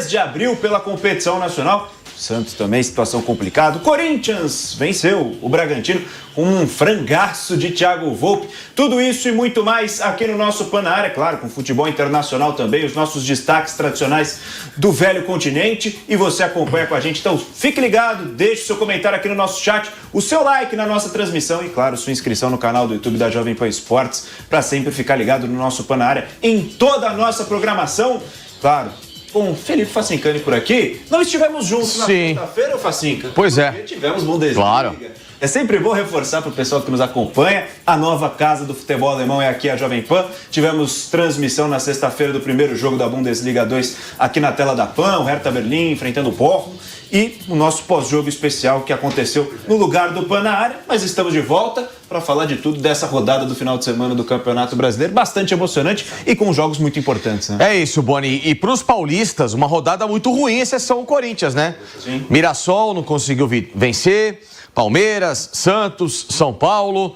de abril pela competição nacional. Santos também, situação complicada. O Corinthians venceu o Bragantino com um frangaço de Thiago Volpi. Tudo isso e muito mais aqui no nosso Pan na Área, claro, com futebol internacional também, os nossos destaques tradicionais do velho continente. E você acompanha com a gente, então fique ligado, deixe seu comentário aqui no nosso chat, o seu like na nossa transmissão e, claro, sua inscrição no canal do YouTube da Jovem Pan Esportes para sempre ficar ligado no nosso Pan na Área em toda a nossa programação. Claro, com Felipe Facincani por aqui. Não estivemos juntos na sexta-feira, Facinca? Pois é. Tivemos Bundesliga. Claro. É sempre bom reforçar para o pessoal que nos acompanha. A nova casa do futebol alemão é aqui, a Jovem Pan. Tivemos transmissão na sexta-feira do primeiro jogo da Bundesliga 2 aqui na tela da Pan. O Hertha Berlim enfrentando o Bochum. E o nosso pós-jogo especial que aconteceu no lugar do Pan na Área. Mas estamos de volta para falar de tudo dessa rodada do final de semana do Campeonato Brasileiro. Bastante emocionante e com jogos muito importantes, né? É isso, Boni. E para os paulistas, uma rodada muito ruim, exceção o Corinthians, né? Sim. Mirassol não conseguiu vencer. Palmeiras, Santos, São Paulo,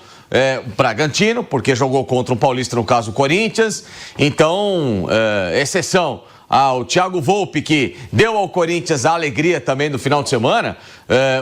Bragantino, porque jogou contra um paulista, no caso o Corinthians. Então, exceção ao Thiago Volpi, que deu ao Corinthians a alegria também no final de semana,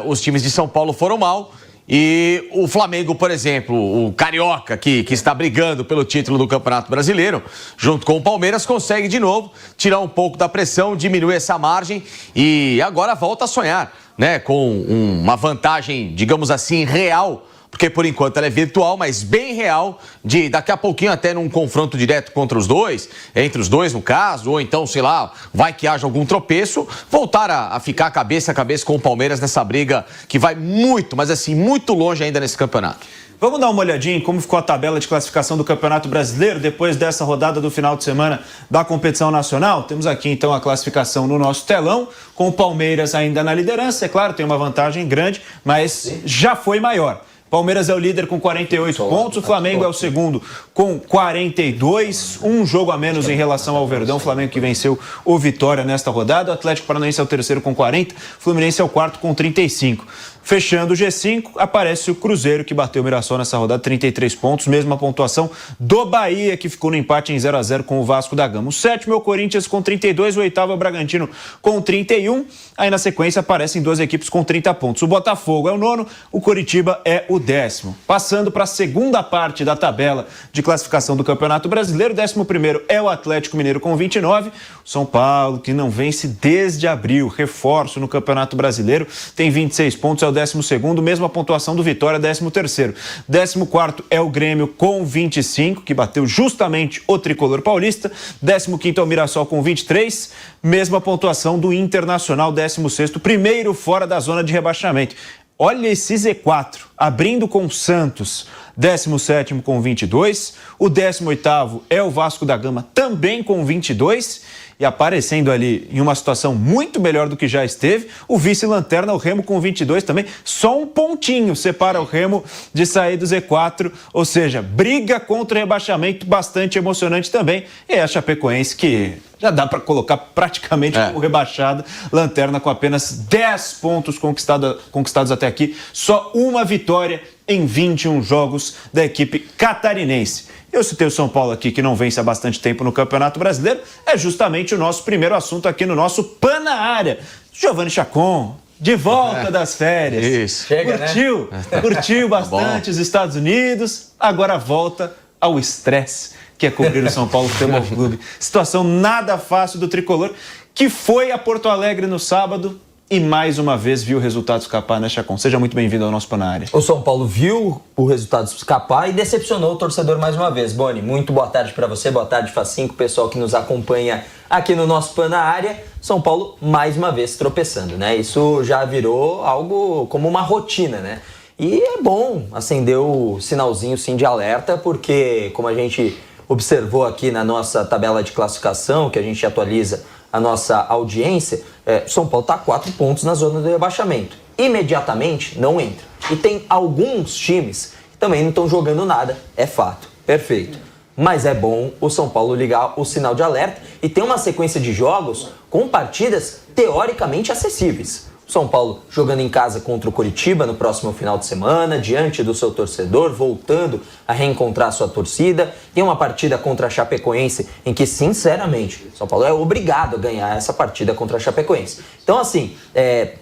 os times de São Paulo foram mal. E o Flamengo, por exemplo, o Carioca, que está brigando pelo título do Campeonato Brasileiro, junto com o Palmeiras, consegue de novo tirar um pouco da pressão, diminuir essa margem e agora volta a sonhar, né, com uma vantagem, digamos assim, real, porque por enquanto ela é virtual, mas bem real, de daqui a pouquinho até num confronto direto contra os dois, entre os dois no caso, ou então, sei lá, vai que haja algum tropeço, voltar a ficar cabeça a cabeça com o Palmeiras nessa briga que vai muito, mas assim, muito longe ainda nesse campeonato. Vamos dar uma olhadinha em como ficou a tabela de classificação do Campeonato Brasileiro depois dessa rodada do final de semana da competição nacional. Temos aqui então a classificação no nosso telão, com o Palmeiras ainda na liderança. É claro, tem uma vantagem grande, mas já foi maior. Palmeiras é o líder com 48 pontos, o Flamengo é o segundo com 42, um jogo a menos em relação ao Verdão, o Flamengo que venceu o Vitória nesta rodada, o Atlético Paranaense é o terceiro com 40, o Fluminense é o quarto com 35. Fechando o G5, aparece o Cruzeiro, que bateu o Mirassol nessa rodada, 33 pontos, mesma pontuação do Bahia, que ficou no empate em 0-0 com o Vasco da Gama. O sétimo é o Corinthians com 32, o oitavo é o Bragantino com 31. Aí na sequência aparecem duas equipes com 30 pontos. O Botafogo é o nono, o Coritiba é o 10º. Passando para a segunda parte da tabela de classificação do Campeonato Brasileiro, o 11º é o Atlético Mineiro com 29. O São Paulo, que não vence desde abril, reforço no Campeonato Brasileiro, tem 26 pontos, é o 12º, mesma pontuação do Vitória, 13º. 14º é o Grêmio com 25, que bateu justamente o tricolor paulista. 15º é o Mirassol com 23, mesma pontuação do Internacional, 16º, primeiro fora da zona de rebaixamento. Olha esse Z4, abrindo com o Santos, 17º com 22, o 18º é o Vasco da Gama, também com 22, e aparecendo ali em uma situação muito melhor do que já esteve, o vice-lanterna, o Remo com 22 também, só um pontinho separa o Remo de sair do Z4, ou seja, briga contra o rebaixamento bastante emocionante também, e a Chapecoense que já dá para colocar praticamente como rebaixada, lanterna com apenas 10 pontos conquistados até aqui, só uma vitória em 21 jogos da equipe catarinense. Eu citei o São Paulo aqui, que não vence há bastante tempo no Campeonato Brasileiro, é justamente o nosso primeiro assunto aqui no nosso Pan na Área. Giovanni Chacon, de volta das férias. Isso. Chega, curtiu, né? Curtiu bastante os Estados Unidos, agora volta ao estresse que é cobrir o São Paulo Futebol Clube. Situação nada fácil do tricolor, que foi a Porto Alegre no sábado e mais uma vez viu o resultado escapar, né, Chacon? Seja muito bem-vindo ao nosso Pan na Área. O São Paulo viu o resultado escapar e decepcionou o torcedor mais uma vez. Boni, muito boa tarde para você, boa tarde, Facinco, pessoal que nos acompanha aqui no nosso Pan na Área. São Paulo mais uma vez tropeçando, né? Isso já virou algo como uma rotina, né? E é bom acender o sinalzinho sim de alerta, porque como a gente observou aqui na nossa tabela de classificação, que a gente atualiza a nossa audiência, São Paulo está a 4 pontos na zona do rebaixamento. Imediatamente não entra. E tem alguns times que também não estão jogando nada, é fato. Perfeito. Mas é bom o São Paulo ligar o sinal de alerta e ter uma sequência de jogos com partidas teoricamente acessíveis. São Paulo jogando em casa contra o Coritiba no próximo final de semana, diante do seu torcedor, voltando a reencontrar sua torcida. Tem uma partida contra a Chapecoense em que, sinceramente, São Paulo é obrigado a ganhar essa partida contra a Chapecoense. Então, assim,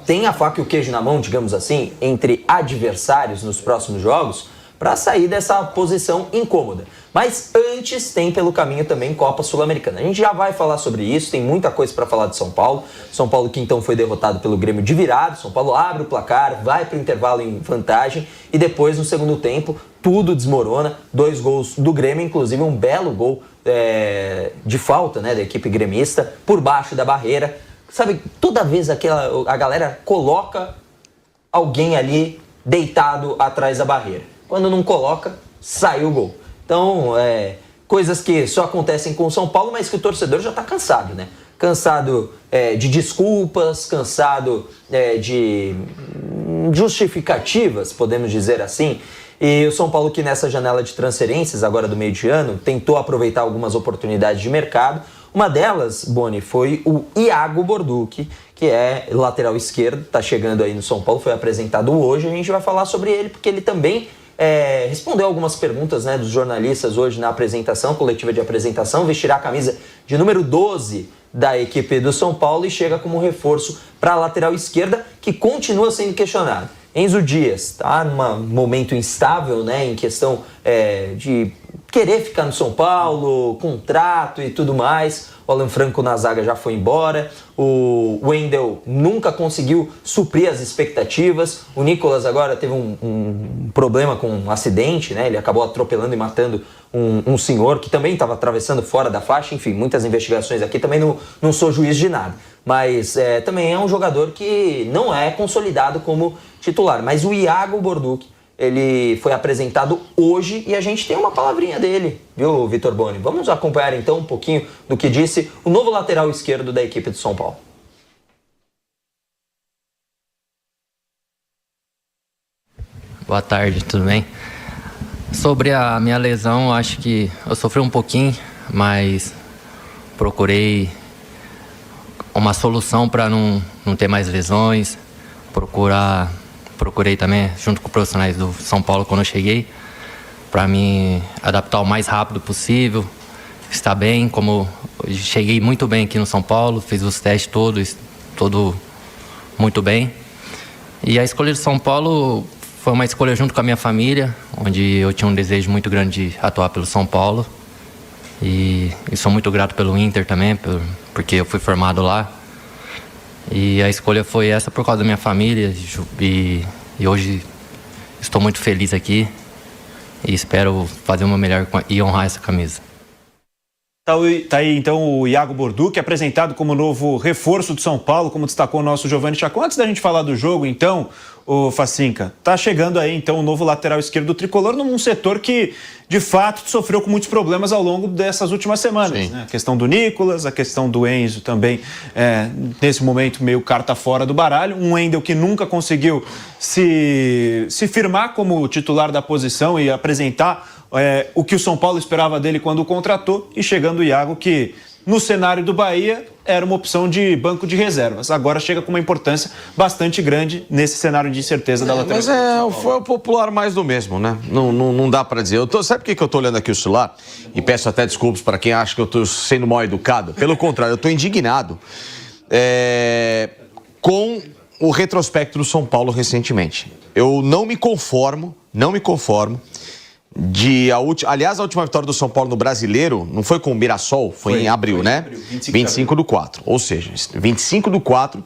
tem a faca e o queijo na mão, digamos assim, entre adversários nos próximos jogos para sair dessa posição incômoda. Mas antes tem pelo caminho também Copa Sul-Americana. A gente já vai falar sobre isso, tem muita coisa para falar de São Paulo. São Paulo que então foi derrotado pelo Grêmio de virada. São Paulo abre o placar, vai para o intervalo em vantagem e depois no segundo tempo tudo desmorona. 2 gols do Grêmio, inclusive um belo gol de falta, né, da equipe gremista por baixo da barreira. Sabe, toda vez a galera coloca alguém ali deitado atrás da barreira. Quando não coloca, sai o gol. Então, coisas que só acontecem com o São Paulo, mas que o torcedor já está cansado, né? Cansado de desculpas, cansado de justificativas, podemos dizer assim. E o São Paulo que nessa janela de transferências, agora do meio de ano, tentou aproveitar algumas oportunidades de mercado. Uma delas, Boni, foi o Iago Borducci, que é lateral esquerdo, está chegando aí no São Paulo, foi apresentado hoje. A gente vai falar sobre ele, porque ele também respondeu algumas perguntas, né, dos jornalistas hoje na apresentação, coletiva de apresentação, vestirá a camisa de número 12 da equipe do São Paulo e chega como reforço para a lateral esquerda, que continua sendo questionado. Enzo Dias está num momento instável, né, em questão de querer ficar no São Paulo, contrato e tudo mais. O Alan Franco na zaga já foi embora. O Wendel nunca conseguiu suprir as expectativas. O Nicolas agora teve um problema com um acidente, né? Ele acabou atropelando e matando um senhor que também estava atravessando fora da faixa. Enfim, muitas investigações aqui. Também não sou juiz de nada. Mas também é um jogador que não é consolidado como titular. Mas o Iago Borducci, ele foi apresentado hoje e a gente tem uma palavrinha dele, viu, Vitor Boni? Vamos acompanhar então um pouquinho do que disse o novo lateral esquerdo da equipe do São Paulo. Boa tarde, tudo bem? Sobre a minha lesão, acho que eu sofri um pouquinho, mas procurei uma solução para não ter mais lesões, procurei também, junto com os profissionais do São Paulo quando eu cheguei, para me adaptar o mais rápido possível, estar bem, como eu cheguei muito bem aqui no São Paulo, fiz os testes todos, tudo muito bem. E a escolha do São Paulo foi uma escolha junto com a minha família, onde eu tinha um desejo muito grande de atuar pelo São Paulo. E sou muito grato pelo Inter também, porque eu fui formado lá. E a escolha foi essa por causa da minha família e hoje estou muito feliz aqui e espero fazer o meu melhor e honrar essa camisa. Tá aí então o Iago Borducci, apresentado como novo reforço do São Paulo, como destacou o nosso Giovanni Chacon. Antes da gente falar do jogo, então, o Facinca, tá chegando aí então o novo lateral esquerdo do Tricolor num setor que, de fato, sofreu com muitos problemas ao longo dessas últimas semanas. Né? A questão do Nicolas, a questão do Enzo também, nesse momento meio carta fora do baralho. Um Wendel que nunca conseguiu se firmar como titular da posição e apresentar o que o São Paulo esperava dele quando o contratou, e chegando o Iago, que no cenário do Bahia era uma opção de banco de reservas. Agora chega com uma importância bastante grande nesse cenário de incerteza da lateral. Mas foi o popular mais do mesmo, né? Não dá pra dizer. Sabe por que eu tô olhando aqui o celular? E peço até desculpas para quem acha que eu tô sendo mal educado. Pelo contrário, eu tô indignado com o retrospecto do São Paulo recentemente. Eu não me conformo aliás, a última vitória do São Paulo no Brasileiro não foi com o Mirassol, foi em abril, né? 25/4. Ou seja, 25/4,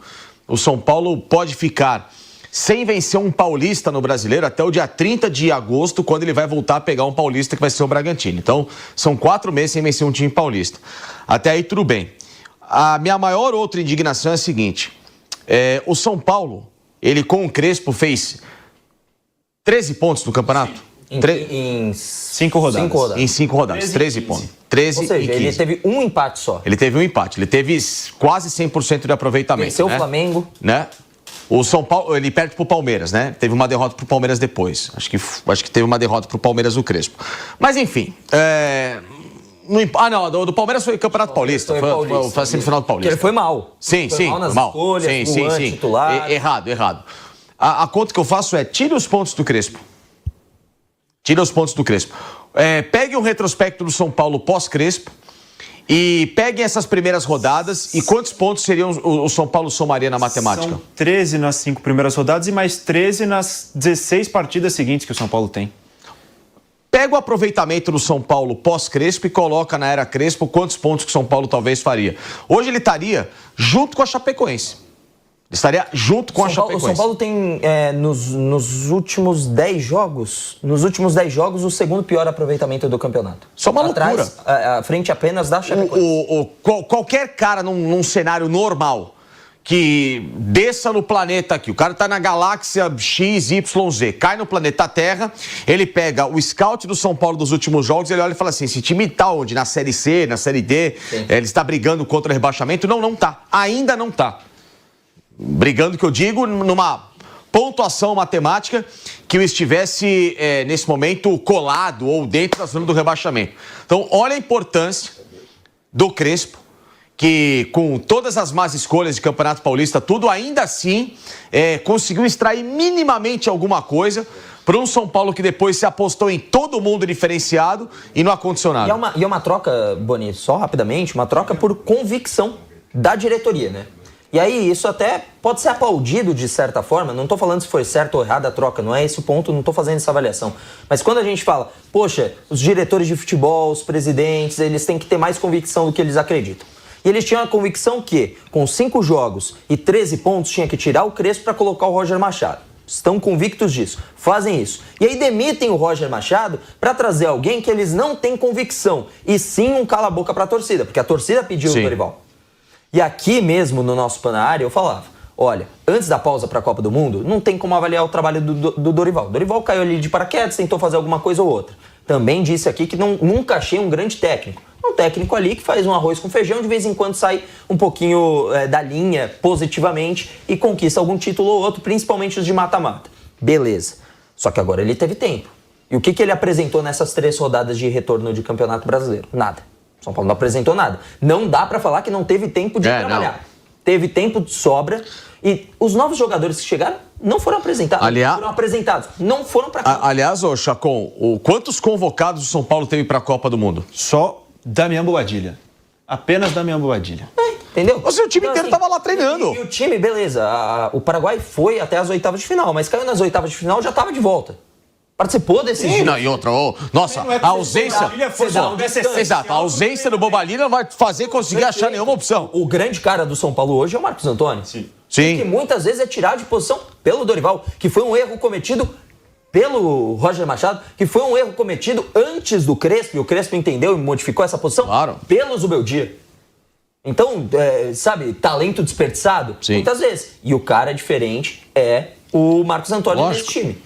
o São Paulo pode ficar sem vencer um paulista no Brasileiro até o dia 30 de agosto, quando ele vai voltar a pegar um paulista que vai ser o Bragantino. Então, são 4 meses sem vencer um time paulista. Até aí, tudo bem. A minha maior outra indignação é a seguinte: o São Paulo, ele com o Crespo fez 13 pontos no campeonato. Em 5 rodadas. Em 5 rodadas, 13 pontos. 13 Ou seja, e 15. ele teve um empate só. Ele teve um empate, ele teve quase 100% de aproveitamento. Venceu o Flamengo. Né? O São Paulo, ele perde pro Palmeiras, né? Teve uma derrota pro Palmeiras depois. Acho que teve uma derrota pro Palmeiras do Crespo. Mas enfim, Não, do Palmeiras foi Campeonato Paulista. Foi a semifinal do Paulista. Porque ele foi mal. Sim, foi mal nas escolhas, sim. titular. Errado. A conta que eu faço é: tire os pontos do Crespo. Pegue um retrospecto do São Paulo pós-Crespo e peguem essas primeiras rodadas e quantos pontos seriam o São Paulo somaria na matemática? São 13 nas 5 primeiras rodadas e mais 13 nas 16 partidas seguintes que o São Paulo tem. Pega o aproveitamento do São Paulo pós-Crespo e coloca na era Crespo quantos pontos que o São Paulo talvez faria. Hoje ele estaria junto com a Chapecoense. Estaria junto com a Chapecoense. O São Paulo tem, nos últimos 10 jogos, o segundo pior aproveitamento do campeonato. Só uma loucura. À frente apenas da Chapecoense. Qualquer cara num cenário normal que desça no planeta aqui, o cara tá na galáxia XYZ, cai no planeta Terra, ele pega o scout do São Paulo dos últimos jogos, ele olha e fala assim: esse time tá onde? Na Série C, na Série D, ele está brigando contra o rebaixamento? Não tá. Ainda não tá. Brigando, que eu digo, numa pontuação matemática que eu estivesse, nesse momento, colado ou dentro da zona do rebaixamento. Então, olha a importância do Crespo, que com todas as más escolhas de Campeonato Paulista, tudo, ainda assim, conseguiu extrair minimamente alguma coisa para um São Paulo que depois se apostou em todo mundo diferenciado e não aconteceu nada. E é uma troca, Boni, só rapidamente, uma troca por convicção da diretoria, né? E aí, isso até pode ser aplaudido de certa forma, não estou falando se foi certo ou errado a troca, não é esse o ponto, não estou fazendo essa avaliação. Mas quando a gente fala, poxa, os diretores de futebol, os presidentes, eles têm que ter mais convicção do que eles acreditam. E eles tinham a convicção que, com 5 jogos e 13 pontos, tinha que tirar o Crespo para colocar o Roger Machado. Estão convictos disso, fazem isso. E aí demitem o Roger Machado para trazer alguém que eles não têm convicção, e sim um cala-boca para a torcida, porque a torcida pediu o Dorival. E aqui mesmo, no nosso Pan na Área, eu falava, olha, antes da pausa para a Copa do Mundo, não tem como avaliar o trabalho do Dorival. Dorival caiu ali de paraquedas, tentou fazer alguma coisa ou outra. Também disse aqui que nunca achei um grande técnico. Um técnico ali que faz um arroz com feijão, de vez em quando sai um pouquinho da linha positivamente e conquista algum título ou outro, principalmente os de mata-mata. Beleza. Só que agora ele teve tempo. E o que ele apresentou nessas 3 rodadas de retorno de Campeonato Brasileiro? Nada. São Paulo não apresentou nada. Não dá pra falar que não teve tempo de trabalhar. Não. Teve tempo de sobra. E os novos jogadores que chegaram não foram apresentados. Não foram pra cá. Aliás, Chacon, quantos convocados o São Paulo teve pra Copa do Mundo? Só Damian Bobadilla. Apenas Damian Bobadilla. Entendeu? O seu time inteiro tava lá treinando. E o time, beleza. O Paraguai foi até as oitavas de final, mas caiu nas oitavas de final, já tava de volta. Participou desse jogo. Não, e outra, nossa, a ausência. Exato, a ausência do Bobadilla não vai fazer conseguir achar nenhuma opção. O grande cara do São Paulo hoje é o Marcos Antônio. Sim. Que muitas vezes é tirado de posição pelo Dorival, que foi um erro cometido pelo Roger Machado, que foi um erro cometido antes do Crespo, e o Crespo entendeu e modificou essa posição pelo Zubeldia. Então, sabe, talento desperdiçado? Sim. Muitas vezes. E o cara diferente é o Marcos Antônio nesse time.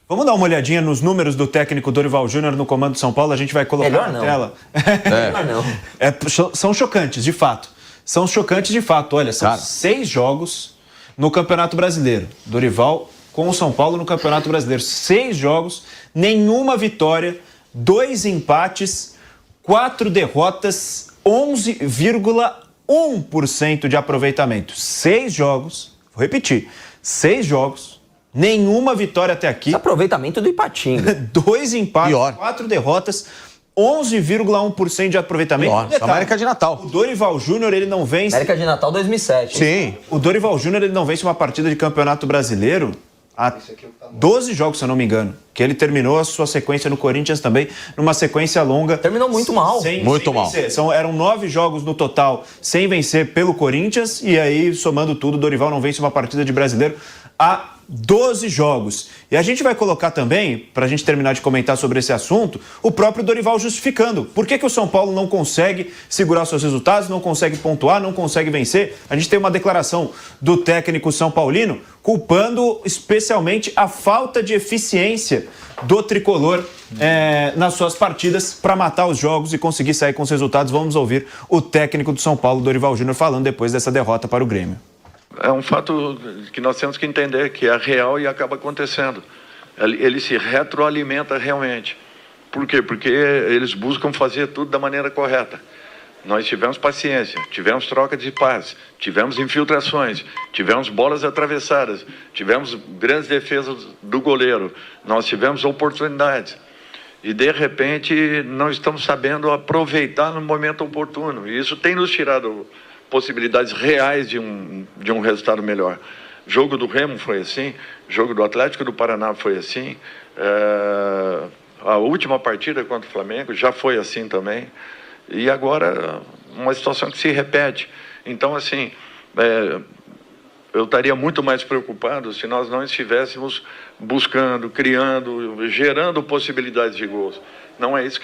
Vamos dar uma olhadinha nos números do técnico Dorival Júnior no comando de São Paulo. A gente vai colocar na tela. Melhor não. São chocantes, de fato. São chocantes, de fato. Olha, são 6 jogos no Campeonato Brasileiro. Dorival com o São Paulo no Campeonato Brasileiro. 6 jogos, nenhuma vitória, 2 empates, 4 derrotas, 11,1% de aproveitamento. 6 jogos, vou repetir, 6 jogos, nenhuma vitória até aqui. Esse aproveitamento do Ipatinga. 2 empates, 4 derrotas, 11,1% de aproveitamento. América de Natal. O Dorival Júnior, ele não vence... América de Natal 2007. Sim. O Dorival Júnior, ele não vence uma partida de Campeonato Brasileiro há 12 jogos, se eu não me engano. Que ele terminou a sua sequência no Corinthians também, numa sequência longa. Terminou muito mal. Muito mal. Eram 9 jogos no total sem vencer pelo Corinthians. E aí, somando tudo, o Dorival não vence uma partida de Brasileiro há 12 jogos. E a gente vai colocar também, para a gente terminar de comentar sobre esse assunto, o próprio Dorival justificando. Por que o São Paulo não consegue segurar seus resultados, não consegue pontuar, não consegue vencer? A gente tem uma declaração do técnico são paulino culpando especialmente a falta de eficiência do tricolor nas suas partidas para matar os jogos e conseguir sair com os resultados. Vamos ouvir o técnico do São Paulo, Dorival Júnior, falando depois dessa derrota para o Grêmio. É um fato que nós temos que entender, que é real e acaba acontecendo. Ele se retroalimenta realmente. Por quê? Porque eles buscam fazer tudo da maneira correta. Nós tivemos paciência, tivemos troca de passes, tivemos infiltrações, tivemos bolas atravessadas, tivemos grandes defesas do goleiro, nós tivemos oportunidades. E, de repente, não estamos sabendo aproveitar no momento oportuno. E isso tem nos tirado possibilidades reais de um resultado melhor. Jogo do Remo foi assim, jogo do Atlético do Paraná foi assim, a última partida contra o Flamengo já foi assim também. E agora, uma situação que se repete. Então, assim, eu estaria muito mais preocupado se nós não estivéssemos buscando, criando, gerando possibilidades de gols. Não é isso que